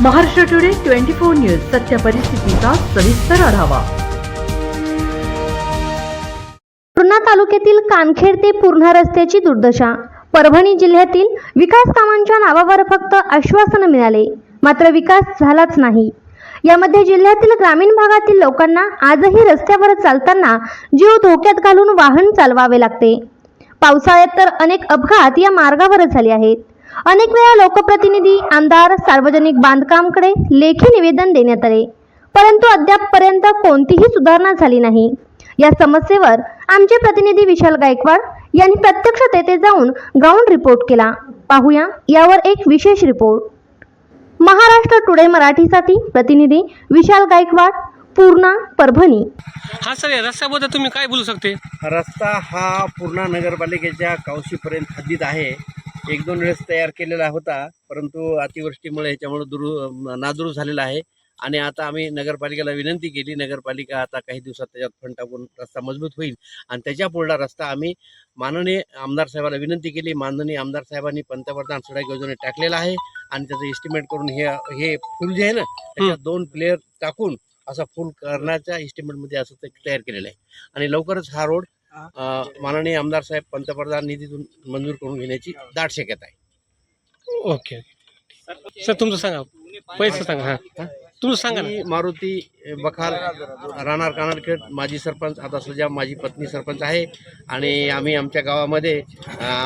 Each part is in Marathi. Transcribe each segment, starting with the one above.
महाराष्ट्र टुडे 24 न्यूज सत्य परिस्थितीचा सविस्तर आढावा। पूर्णा तालुक्यातील कानखेड ते पूर्णा रस्त्याची दुर्दशा। परभणी जिल्ह्यातील विकास कामांच्या नावावर फक्त आश्वासन मिळाले, मात्र विकास झालाच नाही। यामध्ये जिल्ह्यातील ग्रामीण भागातील लोकांना आजही रस्त्यावर चालताना जीव धोक्यात घालून वाहन चालवावे लागते। पावसाळ्यात तर अनेक अपघात या मार्गावर झाले आहेत। अनेक वेळा लोकप्रतिनिधी, आमदार, सार्वजनिक बांधकामकडे लेखी निवेदन देण्यात आले, परंतु अद्यापपर्यंत कोणतीही सुधारणा झाली नाही। या समस्येवर आमचे प्रतिनिधी विशाल गायकवाड यांनी प्रत्यक्ष तेथे जाऊन ग्राउंड रिपोर्ट केला। पाहूया यावर एक विशेष रिपोर्ट। महाराष्ट्र टुडे मराठीसाठी प्रतिनिधी विशाल गायकवाड, पूर्णा, परभणी। हा सर, या रस्त्याबद्दल तुम्ही काय बोलू शकते? रस्ता हा पूर्णा नगरपालिकेच्या कावशीपर्यंत हद्दीत आहे। एक दोन वेळेस तयार केलेला होता, परंतु अतिवृष्टीमुळे ह्याच्यामुळे नादुरुस्त झालेला आहे। आणि आता आम्ही नगरपालिकेला विनंती केली, नगरपालिका आता काही दिवसात त्याच्यात फंड टाकून रस्ता मजबूत होईल आणि त्याच्या पुढला रस्ता आम्ही माननीय आमदार साहेबाला विनंती केली। माननीय आमदार साहेबांनी पंतप्रधान सडक योजने टाकलेला आहे आणि त्याचं एस्टिमेट करून हे फुल जे आहे ना, त्याच्यात 2 प्लेअर टाकून असा फुल करण्याच्या एस्टिमेटमध्ये असं ते तयार केलेलं आहे आणि लवकरच हा रोड माननीय आमदार साहेब पंतप्रधान निधीतून मंजूर करून घेण्याची दाट शक्यता आहे। ओके सर, तुमचं सांगा, पैसे सांगा। हां, तुमचं सांगा ना। मारुती बखाल, राहणार कानडखेड, माजी सरपंच, आता सध्या माझी पत्नी सरपंच आहे आणि आम्ही आमच्या गावामध्ये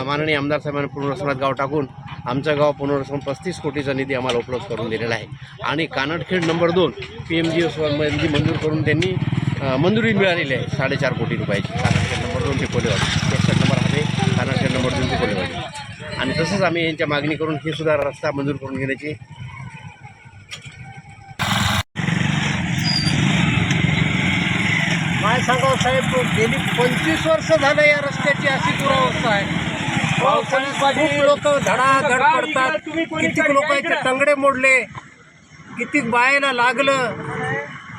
माननीय आमदार साहेबांनी पुनर्वसनात गाव टाकून आमचं गाव पुनर्वसन 35 कोटीचा निधी आम्हाला उपलब्ध करून दिलेला आहे आणि कानडखेड नंबर 2 PMGSमध्ये मंजूर करून त्यांनी मंजुरी मिळालेली आहे 4.5 कोटी रुपयाची। कानडखेड नंबर 2 ते कोलेवाडी, 61 नंबर आहे कानडखेड नंबर 2 ते कोलेवाडी आणि तसंच आम्ही यांच्या मागणी करून हे सुद्धा रस्ता मंजूर करून घेण्याची काय सांगावं साहेब, गेली 25 वर्ष झालं या रस्त्याची अशी दुरावस्था आहे। खूप लोक धडाधड पडतात, कितीक लोकांचे टंगडे मोडले, कितीक बायला लागलं।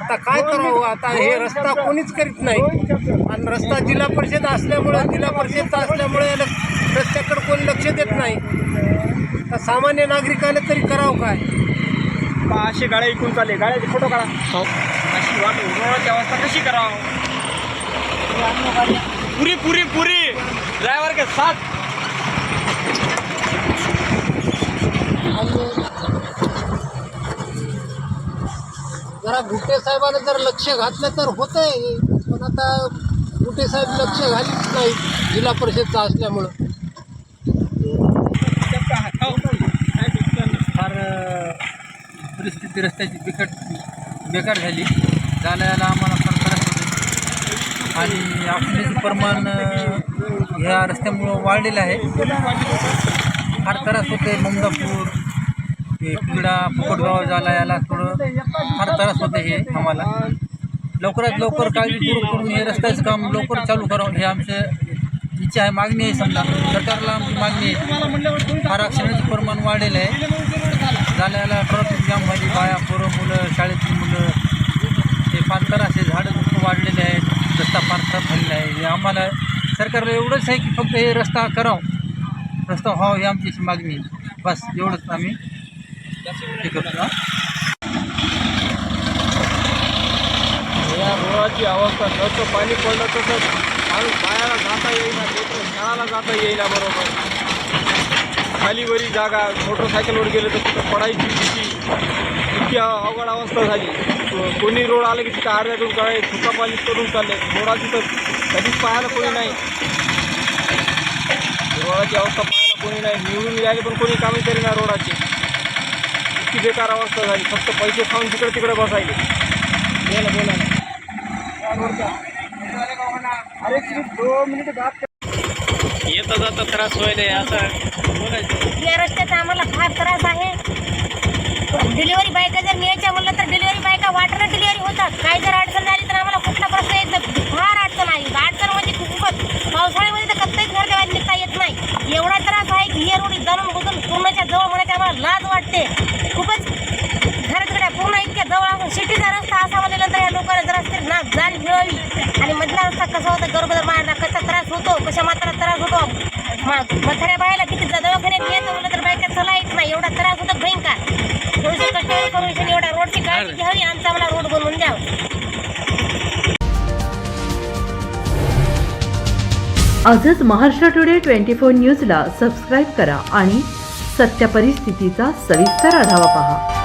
आता काय करावं, आता हे रस्ता कोणीच करीत नाही आणि रस्ता जिल्हा परिषद असल्यामुळे, जिल्हा परिषदचा असल्यामुळे रस्त्याकडे कोणी लक्ष देत नाही। तर सामान्य नागरिकाने तरी करावं काय? अशी गाड्या इकून चालले, गाड्याचे फोटो काढा। अशी वाट रोडाची अवस्था कशी करावं? पुरी पुरी पुरी ड्रायव्हर के साथ। जरा गुटे साहेबांनी जर लक्ष घातलं तर होतंय, पण आता गुटे साहेब लक्ष घालीत नाही जिल्हा परिषदचा असल्यामुळं। फार परिस्थिती रस्त्याची बेकार झाली, जायला आम्हाला फार त्रास होतो आणि ऑक्सिजनचं प्रमाण ह्या रस्त्यामुळं वाढलेलं आहे। फार त्रास होते। ममदापूर, पिगडा, पोपटगाव जायला याला थोडं फार त्रास होते। हे आम्हाला लवकरात लवकर काळजीपूर्वक करून हे रस्त्याचं काम लवकर चालू करावं हे आमचं इच्छा आहे, मागणी आहे। समजा सरकारला आमची मागणी आहे। फार ऑक्सिजनचं प्रमाण वाढलेलं आहे, जायला ट्रॅफिक जाम झाली, बाया, पोरं, मुलं, शाळेतली मुलं, हे फार त्रास आहे। झाडं खूप वाढलेले आहेत, रस्ता फार खराब झालेला आहे। हे आम्हाला सरकारला एवढंच आहे की फक्त हे रस्ता करावं, रस्ता व्हावं ही आमची मागणी आहे। बस एवढंच आम्ही हे करतो। या रोडाची अवस्था, जसं पाणी पडलं तसं माणूस बायाला जाता येईना, शाळाला जाता येईना बरोबर। खालीवरी जागा, मोटरसायकलवर गेलं तर तिथं पडायची भीती, इतकी अवघड अवस्था झाली। कोणी रोड आलं की तिथं अर्ध्यातून काय सुका पाणी करून चालले, रोडाची तर कधीच पाहायला कोणी नाही। रोडाची अवस्था पाहायला कोणी नाही, निवडून मिळाले पण कोणी कामे करेना रोडाची। इतकी बेकार अवस्था झाली, फक्त पैसे खाऊन तिकडे बसायले। बोला अरे 2 मिनिट बात येता जाता त्रास व्हायला असं बोलायचं। या रस्त्याचा आम्हाला फार त्रास आहे। डिलिव्हरी बायका जर न्यायच्या म्हणलं तर डिलिव्हरी बायका वाटरला डिलिव्हरी होतात। काही जर अडचण झाली तर आम्हाला कुठला प्रश्न येत नाही, फार अडचण आहे। अडचण म्हणजे खूपच, पावसाळ्यामध्ये तर कसंही घर देवायला निघता येत नाही, एवढा त्रास आहे की हे रोड जाणून बुजून पूर्णच्या जवळ म्हणायची आम्हाला लाज वाटते। खूपच घराकडे पूर्ण इतक्या जवळ सिटीचा रस्ता असा म्हणल्यानंतर या लोकांना जरा तरी ना जाण मिळावी आणि मधला रस्ता कसा होता, गरोदर बाळांना कसा त्रास होतो, कशा मात्रात त्रास होतो, म्हाताऱ्या बाळाला किती दवाखान्यात यायचं म्हणलं तर बायका चला येत नाही, एवढा त्रास होतो भयंकर। थोडीशी करून एवढा रोडची काळजी घ्यावी, आमचा आम्हाला रोड बनवून द्यावा. आजच महाराष्ट्र टुडे 24 न्यूजला सबस्क्राईब करा आणि सत्य परिस्थितीचा सविस्तर आढावा पहा.